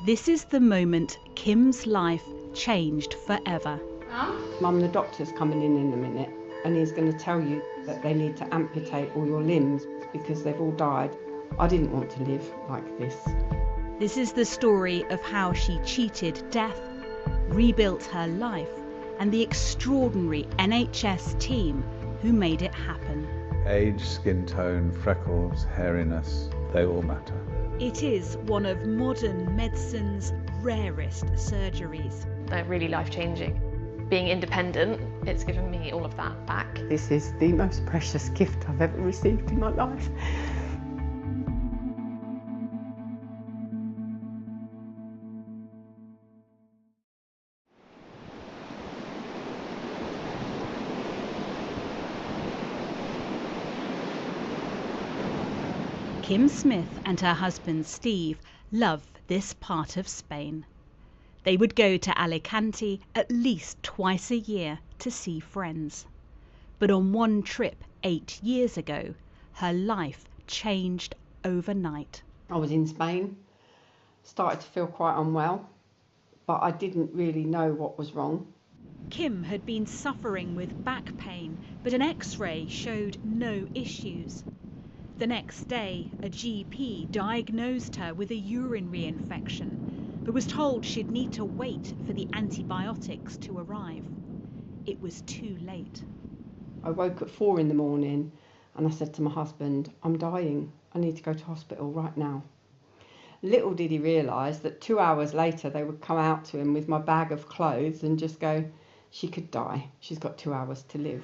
This is the moment Kim's life changed forever. Mum, the doctor's coming in a minute and he's going to tell you that they need to amputate all your limbs because they've all died. I didn't want to live like this. This is the story of how she cheated death, rebuilt her life, and the extraordinary NHS team who made it happen. Age, skin tone, freckles, hairiness, they all matter. It is one of modern medicine's rarest surgeries. They're really life-changing. Being independent, it's given me all of that back. This is the most precious gift I've ever received in my life. Kim Smith and her husband Steve love this part of Spain. They would go to Alicante at least twice a year to see friends. But on one trip 8 years ago, her life changed overnight. I was in Spain, started to feel quite unwell, but I didn't really know what was wrong. Kim had been suffering with back pain, but an X-ray showed no issues. The next day, a GP diagnosed her with a urinary infection, but was told she'd need to wait for the antibiotics to arrive. It was too late. I woke at 4 in the morning and I said to my husband, I'm dying, I need to go to hospital right now. Little did he realise that 2 hours later they would come out to him with my bag of clothes and just go, she could die, she's got 2 hours to live.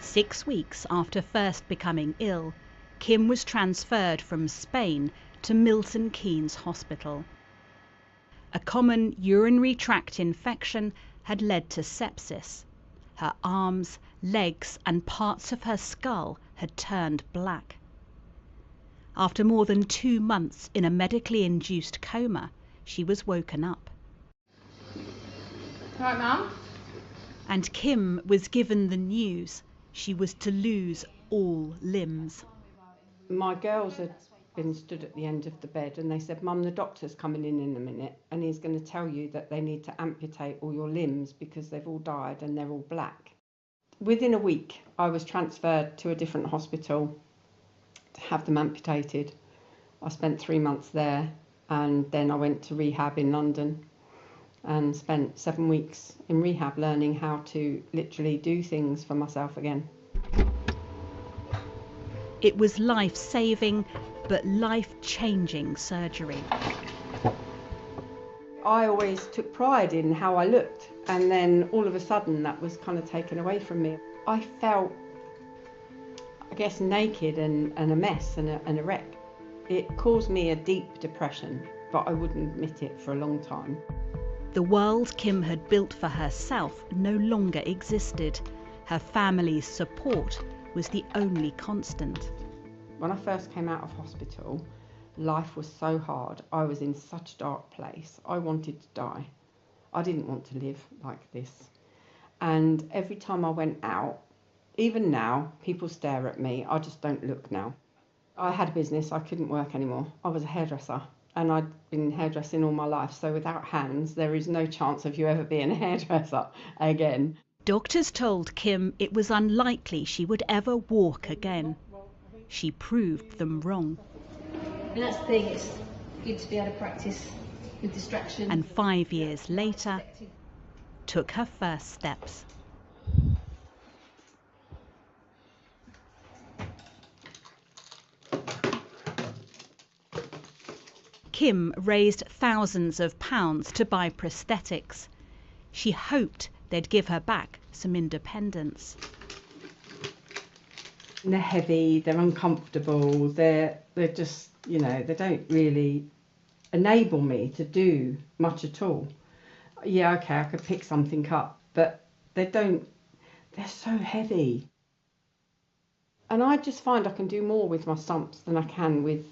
6 weeks after first becoming ill, Kim was transferred from Spain to Milton Keynes Hospital. A common urinary tract infection had led to sepsis. Her arms, legs, and parts of her skull had turned black. After more than 2 months in a medically induced coma, she was woken up. Right, Mum? And Kim was given the news she was to lose all limbs. My girls had been stood at the end of the bed and they said, Mum, the doctor's coming in a minute and he's going to tell you that they need to amputate all your limbs because they've all died and they're all black. Within a week, I was transferred to a different hospital to have them amputated. I spent 3 months there and then I went to rehab in London and spent 7 weeks in rehab learning how to literally do things for myself again. It was life-saving but life-changing surgery. I always took pride in how I looked and then all of a sudden that was kind of taken away from me. I felt, I guess, naked and a mess and a wreck. It caused me a deep depression, but I wouldn't admit it for a long time. The world Kim had built for herself no longer existed. Her family's support was the only constant. When I first came out of hospital, life was so hard. I was in such a dark place. I wanted to die. I didn't want to live like this. And every time I went out, even now, people stare at me. I just don't look now. I had a business. I couldn't work anymore. I was a hairdresser. And I'd been hairdressing all my life, so without hands, there is no chance of you ever being a hairdresser again. Doctors told Kim it was unlikely she would ever walk again. She proved them wrong. And that's the thing, it's good to be able to practice with distraction. And 5 years later, took her first steps. Kim raised thousands of pounds to buy prosthetics. She hoped they'd give her back some independence. They're heavy, they're uncomfortable, they're just, you know, they don't really enable me to do much at all. Yeah, okay, I could pick something up, but they're so heavy. And I just find I can do more with my stumps than I can with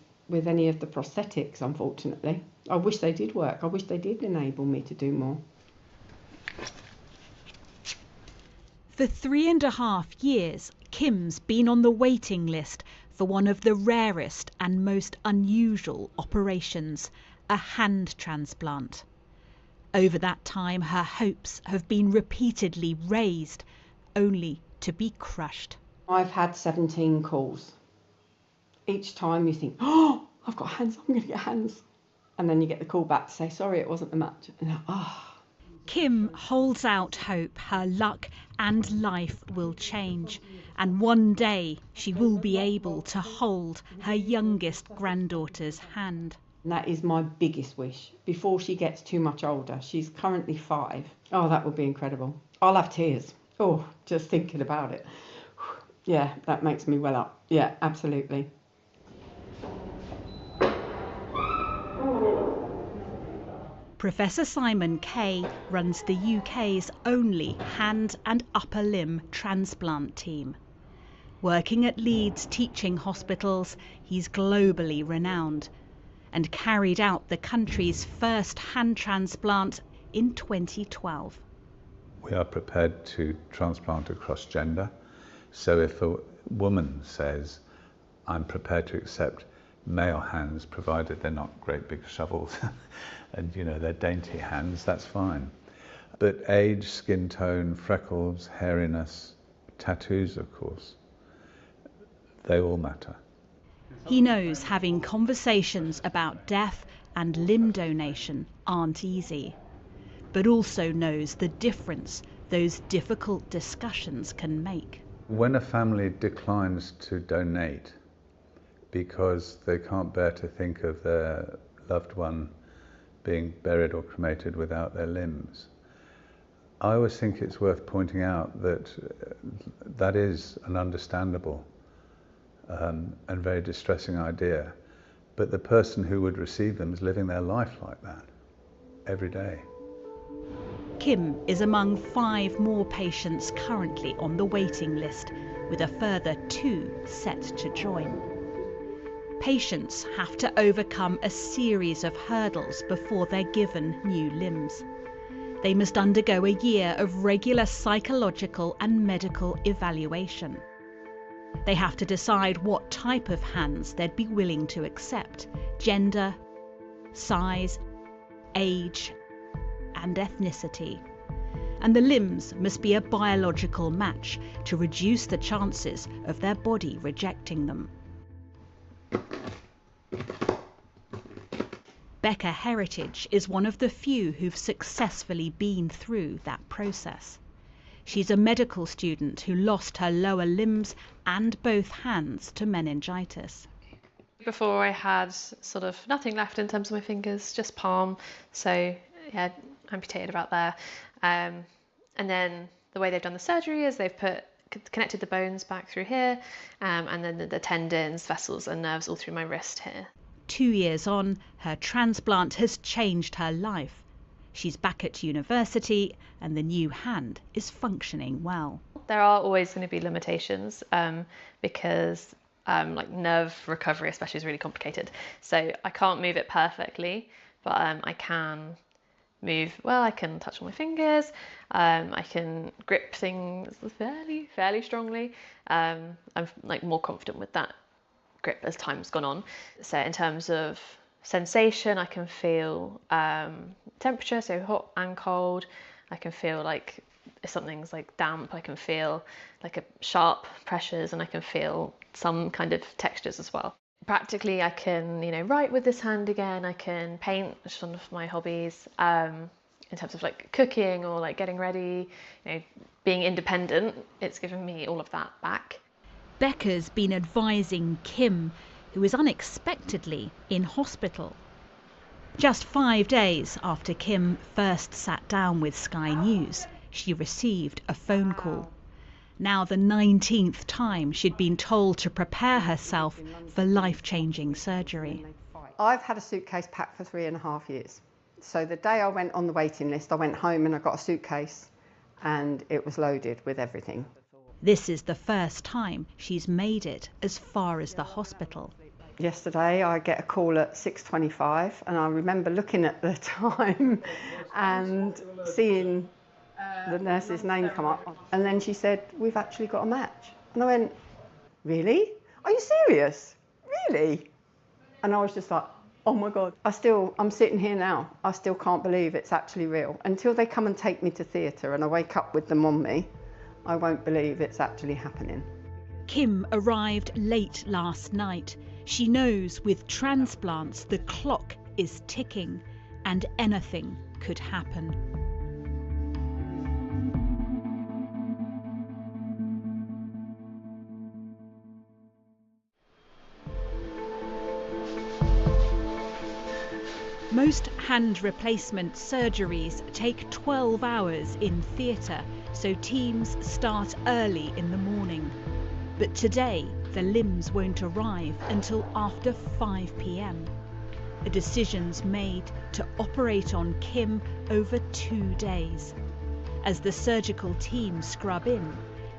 any of the prosthetics, unfortunately. I wish they did work. I wish they did enable me to do more. For 3.5 years, Kim's been on the waiting list for one of the rarest and most unusual operations, a hand transplant. Over that time, her hopes have been repeatedly raised, only to be crushed. I've had 17 calls. Each time you think, oh, I've got hands, I'm going to get hands. And then you get the call back to say, sorry, it wasn't the match. And you're like, oh. Kim holds out hope her luck and life will change, and one day she will be able to hold her youngest granddaughter's hand. And that is my biggest wish, before she gets too much older. She's currently 5. Oh, that would be incredible. I'll have tears. Oh, just thinking about it. Yeah, that makes me well up. Yeah, absolutely. Professor Simon Kay runs the UK's only hand and upper limb transplant team. Working at Leeds teaching hospitals, he's globally renowned and carried out the country's first hand transplant in 2012. We are prepared to transplant across gender. So if a woman says, I'm prepared to accept male hands, provided they're not great big shovels and they're dainty hands, that's fine. But age, skin tone, freckles, hairiness, tattoos, of course, they all matter. He knows having conversations about death and limb donation aren't easy, but also knows the difference those difficult discussions can make. When a family declines to donate because they can't bear to think of their loved one being buried or cremated without their limbs, I always think it's worth pointing out that that is an understandable and very distressing idea, but the person who would receive them is living their life like that every day. Kim is among 5 more patients currently on the waiting list, with a further 2 set to join. Patients have to overcome a series of hurdles before they're given new limbs. They must undergo a year of regular psychological and medical evaluation. They have to decide what type of hands they'd be willing to accept, gender, size, age, and ethnicity. And the limbs must be a biological match to reduce the chances of their body rejecting them. Becca Heritage is one of the few who've successfully been through that process. She's a medical student who lost her lower limbs and both hands to meningitis. Before I had sort of nothing left in terms of my fingers, just palm, so yeah, amputated about there. And then the way they've done the surgery is they've connected the bones back through here, and then the tendons, vessels and nerves all through my wrist here. 2 years on, her transplant has changed her life. She's back at university and the new hand is functioning well. There are always going to be limitations because like nerve recovery especially is really complicated. So I can't move it perfectly, but I can move well. I can touch all my fingers. I can grip things fairly strongly. I'm like more confident with that grip as time's gone on. So in terms of sensation, I can feel temperature, so hot and cold. I can feel like if something's like damp, I can feel like a sharp pressures, and I can feel some kind of textures as well. Practically, I can write with this hand again. I can paint, which is one of my hobbies. In terms of like cooking or like getting ready, being independent, it's given me all of that back. Becca's been advising Kim, who is unexpectedly in hospital. Just 5 days after Kim first sat down with Sky News, she received a phone call. Now the 19th time she'd been told to prepare herself for life-changing surgery. I've had a suitcase packed for 3.5 years. So the day I went on the waiting list, I went home and I got a suitcase and it was loaded with everything. This is the first time she's made it as far as the hospital. Yesterday I get a call at 6:25 and I remember looking at the time and seeing the nurse's name come up, and then she said, we've actually got a match. And I went, really? are you serious? Really? And I was just like, oh my God. I'm sitting here now. I still can't believe it's actually real. Until they come and take me to theatre and I wake up with them on me, I won't believe it's actually happening. Kim arrived late last night. She knows with transplants the clock is ticking and anything could happen. Most hand replacement surgeries take 12 hours in theatre, so teams start early in the morning. But today, the limbs won't arrive until after 5 p.m. A decision's made to operate on Kim over 2 days. As the surgical team scrub in,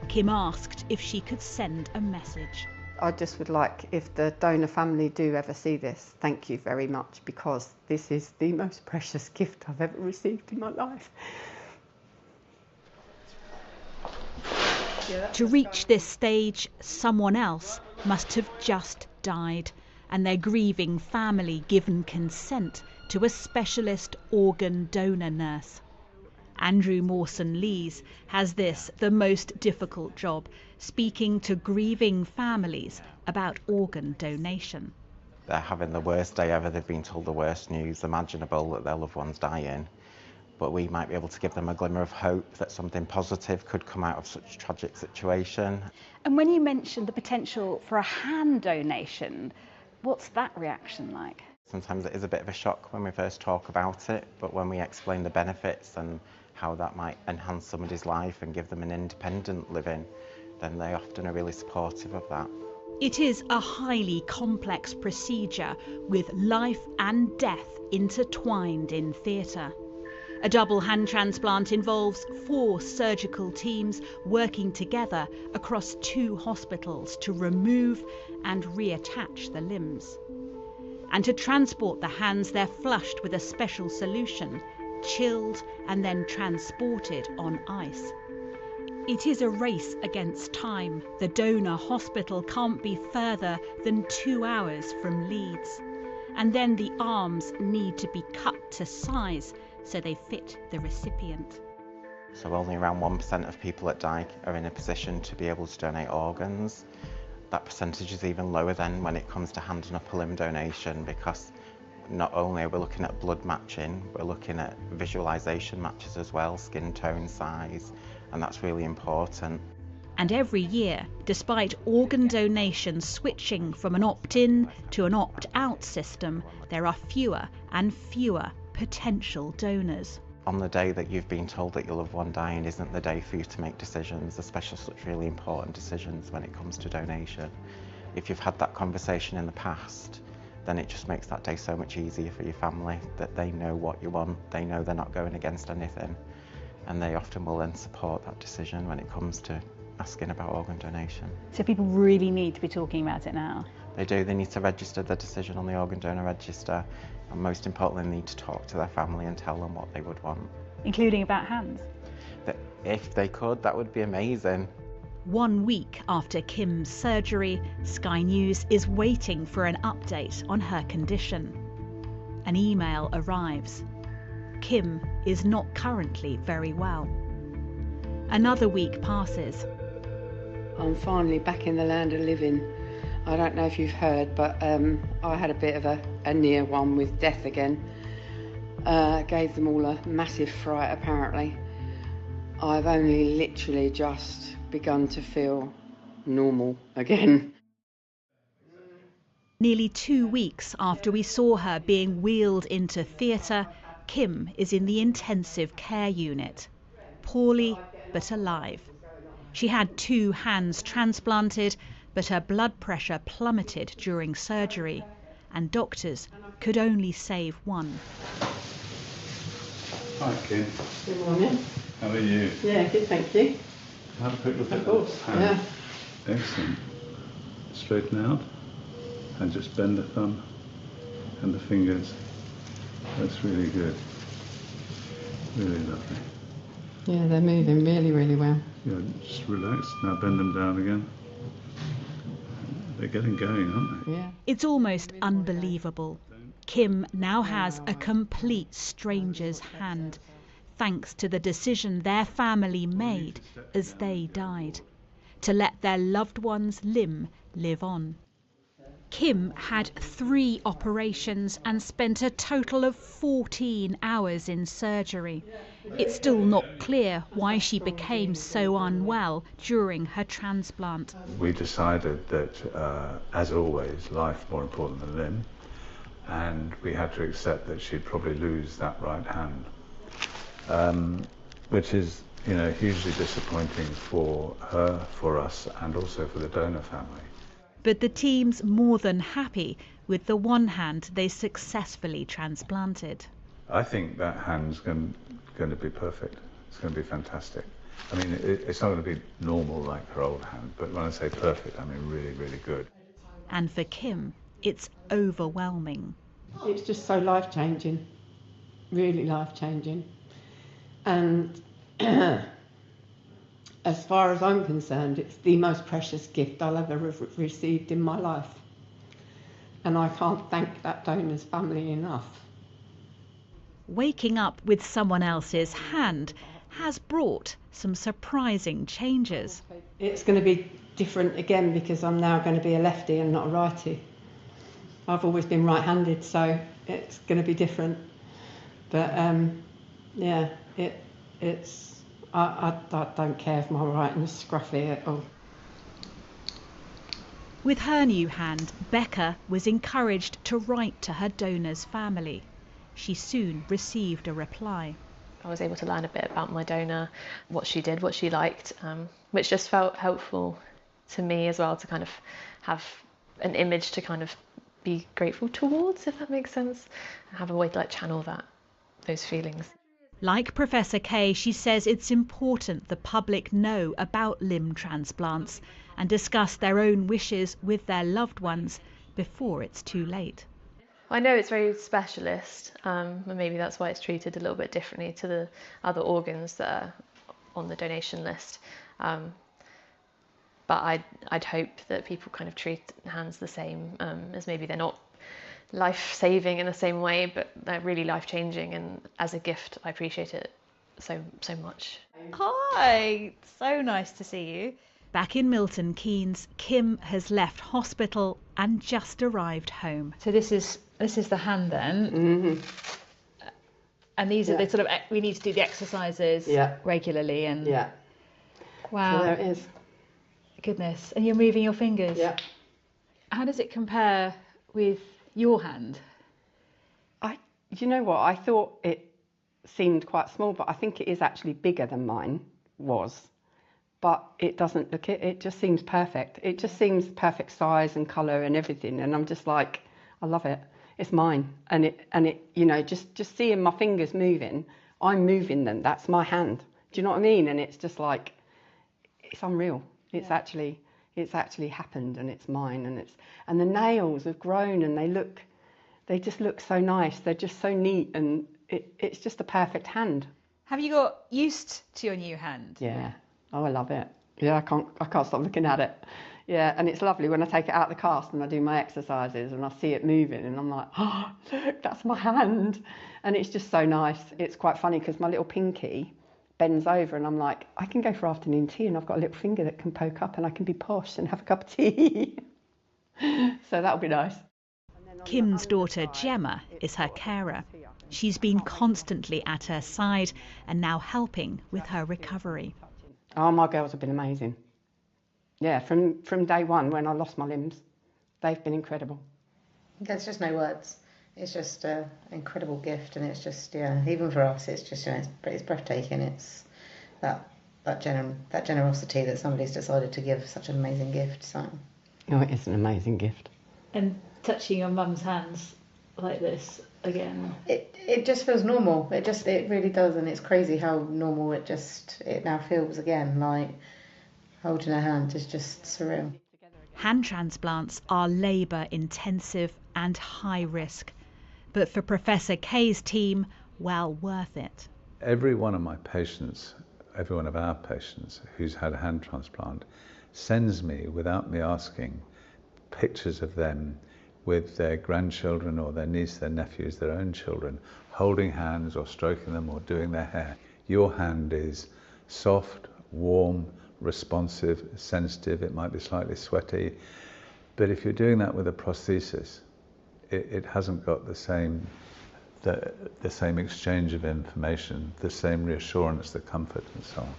Kim asked if she could send a message. I just would like, if the donor family do ever see this, thank you very much, because this is the most precious gift I've ever received in my life. To reach this stage, someone else must have just died, and their grieving family given consent to a specialist organ donor nurse. Andrew Mawson-Lees has this, the most difficult job, speaking to grieving families about organ donation. They're having the worst day ever. They've been told the worst news imaginable, that their loved one's dying. But we might be able to give them a glimmer of hope that something positive could come out of such a tragic situation. And when you mentioned the potential for a hand donation, what's that reaction like? Sometimes it is a bit of a shock when we first talk about it, but when we explain the benefits and how that might enhance somebody's life and give them an independent living, then they often are really supportive of that. It is a highly complex procedure with life and death intertwined in theatre. A double hand transplant involves 4 surgical teams working together across 2 hospitals to remove and reattach the limbs. And to transport the hands, they're flushed with a special solution, chilled and then transported on ice. It is a race against time. The donor hospital can't be further than 2 hours from Leeds. And then the arms need to be cut to size so they fit the recipient. So only around 1% of people at Dyke are in a position to be able to donate organs. That percentage is even lower than when it comes to hand and upper limb donation, because not only are we looking at blood matching, we're looking at visualisation matches as well, skin tone, size, and that's really important. And every year, despite organ donation switching from an opt-in to an opt-out system, there are fewer and fewer potential donors. On the day that you've been told that your loved one dying isn't the day for you to make decisions, especially such really important decisions when it comes to donation. If you've had that conversation in the past, then it just makes that day so much easier for your family, that they know what you want, they know they're not going against anything, and they often will then support that decision when it comes to asking about organ donation. So people really need to be talking about it now? They do. They need to register their decision on the organ donor register, and most importantly, they need to talk to their family and tell them what they would want. Including about hands? If they could, that would be amazing. 1 week after Kim's surgery, Sky News is waiting for an update on her condition. An email arrives. Kim is not currently very well. Another week passes. I'm finally back in the land of living. I don't know if you've heard, but I had a bit of a near one with death again. Gave them all a massive fright, apparently. I've only literally just begun to feel normal again. Nearly 2 weeks after we saw her being wheeled into theatre, Kim is in the intensive care unit, poorly but alive. She had 2 hands transplanted, but her blood pressure plummeted during surgery, and doctors could only save 1. Hi, Kim. Good morning. How are you? Yeah, good, thank you. Have a quick look at Of course, the hand. yeah. Excellent. Straighten out and just bend the thumb and the fingers. That's really good. Really lovely. Yeah, they're moving really, really well. Yeah, just relax. Now bend them down again. They're getting going, aren't they? Yeah. It's almost unbelievable. Kim now has a complete stranger's hand, thanks to the decision their family made as they died, to let their loved one's limb live on. Kim had 3 operations and spent a total of 14 hours in surgery. It's still not clear why she became so unwell during her transplant. We decided that, as always, life more important than limb, and we had to accept that she'd probably lose that right hand, which is, hugely disappointing for her, for us, and also for the donor family. But the team's more than happy with the one hand they successfully transplanted. I think that hand's going to be perfect. It's going to be fantastic. I mean, it's not going to be normal like her old hand, but when I say perfect, I mean really, really good. And for Kim, it's overwhelming. It's just so life-changing, really life-changing. And as far as I'm concerned, it's the most precious gift I'll ever have received in my life. And I can't thank that donor's family enough. Waking up with someone else's hand has brought some surprising changes. It's going to be different again because I'm now going to be a lefty and not a righty. I've always been right-handed, so it's going to be different. But yeah, I don't care if my writing's scruffy at all. With her new hand, Becca was encouraged to write to her donor's family. She soon received a reply. I was able to learn a bit about my donor, what she did, what she liked, which just felt helpful to me as well, to kind of have an image to kind of be grateful towards, if that makes sense, and have a way to channel those feelings. Like Professor Kay, she says it's important the public know about limb transplants and discuss their own wishes with their loved ones before it's too late. I know it's very specialist, and maybe that's why it's treated a little bit differently to the other organs that are on the donation list. But I'd hope that people kind of treat hands the same, as maybe they're not life-saving in the same way, but they're really life-changing, and as a gift I appreciate it so much. Hi, so nice to see you. Back in Milton Keynes, Kim has left hospital and just arrived home. So this is the hand then. Mm-hmm. And these are the sort of, we need to do the exercises regularly and wow. So there it is. Goodness. And you're moving your fingers. Yeah. How does it compare with your hand? You know what? I thought it seemed quite small, but I think it is actually bigger than mine was. But it doesn't look it. It just seems perfect. It just seems perfect size and colour and everything. And I'm just like, I love it. It's mine. And it, just seeing my fingers moving, I'm moving them. That's my hand. Do you know what I mean? And it's just like, it's unreal. It's actually happened, and it's mine. And the nails have grown, and they just look so nice. They're just so neat, and it's just a perfect hand. Have you got used to your new hand? Yeah. Oh, I love it. Yeah, I can't stop looking at it. Yeah, and it's lovely when I take it out of the cast and I do my exercises and I see it moving and I'm like, oh, look, that's my hand. And it's just so nice. It's quite funny because my little pinky bends over and I'm like, I can go for afternoon tea and I've got a little finger that can poke up and I can be posh and have a cup of tea. So that'll be nice. Kim's daughter Gemma is her carer. She's been constantly at her side and now helping with her recovery. Oh, my girls have been amazing. Yeah, from day one when I lost my limbs, they've been incredible. There's just no words. It's just an incredible gift, and it's just, even for us, it's just, it's breathtaking. It's that generosity that somebody's decided to give such an amazing gift. So. Oh, it is an amazing gift. And touching your mum's hands like this again. It just feels normal. It really does, and it's crazy how normal it now feels again. Like holding her hand is just surreal. Hand transplants are labour intensive and high risk, but for Professor Kay's team, well worth it. Every one of my patients, every one of our patients who's had a hand transplant sends me, without me asking, pictures of them with their grandchildren or their niece, their nephews, their own children, holding hands or stroking them or doing their hair. Your hand is soft, warm, responsive, sensitive, it might be slightly sweaty, but if you're doing that with a prosthesis, it hasn't got the same exchange of information, the same reassurance, the comfort and so on.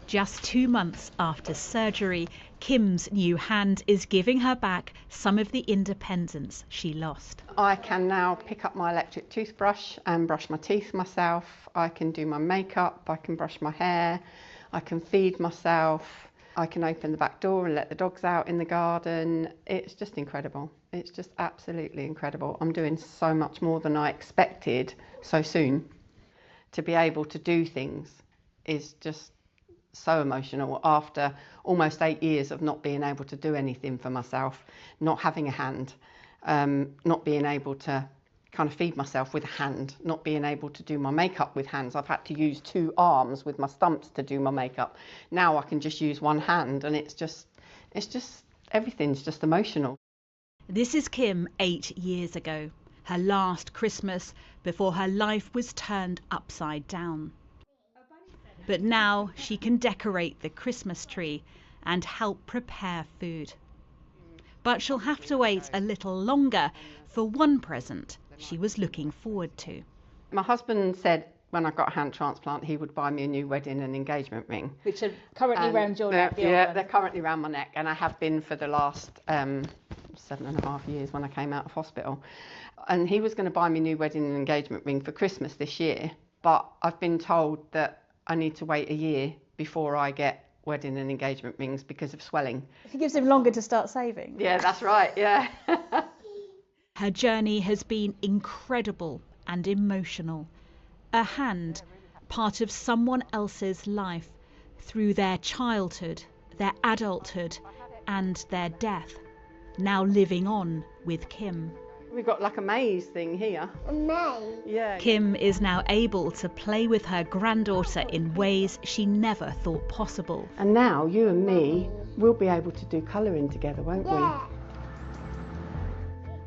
Just 2 months after surgery, Kim's new hand is giving her back some of the independence she lost. I can now pick up my electric toothbrush and brush my teeth myself. I can do my makeup, I can brush my hair, I can feed myself, I can open the back door and let the dogs out in the garden. It's just incredible. It's just absolutely incredible. I'm doing so much more than I expected so soon. To be able to do things is just so emotional after almost 8 years of not being able to do anything for myself, not having a hand, not being able to kind of feed myself with a hand, not being able to do my makeup with hands. I've had to use 2 arms with my stumps to do my makeup. Now I can just use one hand, and it's just everything's just emotional. This is Kim 8 years ago, her last Christmas before her life was turned upside down. But now she can decorate the Christmas tree and help prepare food. But she'll have to wait a little longer for one present she was looking forward to. My husband said when I got a hand transplant he would buy me a new wedding and engagement ring. Which are currently round your neck. Yeah, they're currently round my neck, and I have been for the last 7.5 years when I came out of hospital. And he was going to buy me a new wedding and engagement ring for Christmas this year, but I've been told that I need to wait a year before I get wedding and engagement rings because of swelling. It gives him longer to start saving. Yeah, that's right, yeah. Her journey has been incredible and emotional. A hand, part of someone else's life, through their childhood, their adulthood, and their death, now living on with Kim. We've got like a maze thing here. A maze? Yeah. Kim is now able to play with her granddaughter in ways she never thought possible. And now you and me, we'll be able to do colouring together, won't we?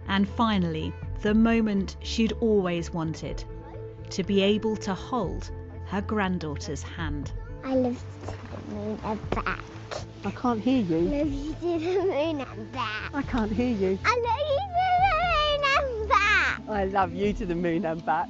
And finally, the moment she'd always wanted, to be able to hold her granddaughter's hand. I love you to the moon and back. I can't hear you. I love you to the moon and back. I can't hear you. I love you to the moon and back. I love you to the moon and back.